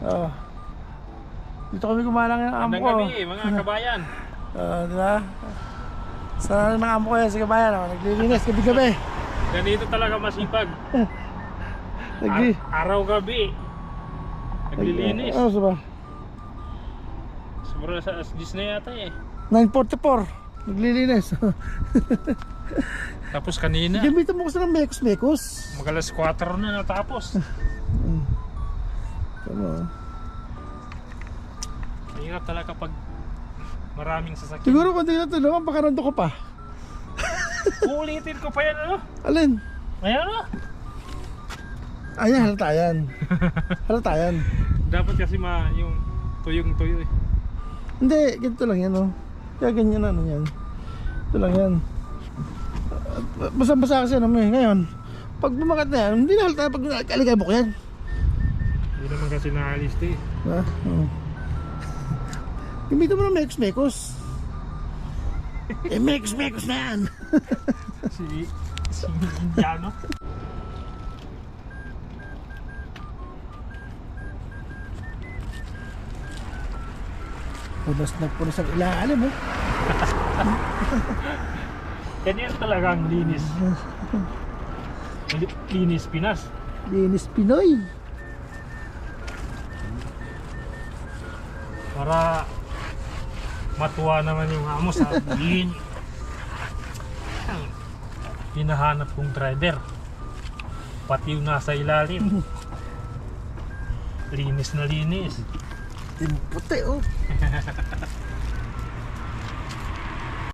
Oh. Dito kami gumalang ng amo ko. Magandang gabi, mga kabayan. Diba? Sana ng amo ko yan sa kabayan. Naglilinis gabi-gabi. Ganito talaga masipag. Araw-gabi. Naglilinis. Ano sa ba? Sobrang sa 10 na yata eh. 9:44. Naglilinis. Tapos kanina, Gamitin mo kasi ng mekos-mekos. magalas 4 na natapos. Tama. Mahirap talaga pag maraming sasakyan. Siguro kung di na tulungan, baka nando ko pa. Uulitin ko pa yan ano? Alin? Ayan ano? Ayan, halata yan. Halata yan. Dapat kasi yung tuyong-tuyo eh. Hindi, ganito lang yan, oh. Kaya ganyan ano yan. Ito lang yan. Basa-basa kasi ano mo eh. Ngayon, pag bumakat na yan, hindi na halata pag aligabok yan. Hindi naman kasi naalis eh. Ha? Oo. Gamitin mo ng mekos-mekos. Mekos-mekos na yan. Si Indiano. Punas na punas ang ilalim, oh. Ganyan talaga ang linis. Linis Pinas. Linis Pinoy. Para matuwa naman yung amo sa hinahanap kong driver. Pati yung nasa ilalim. Linis na linis. Puti, oh.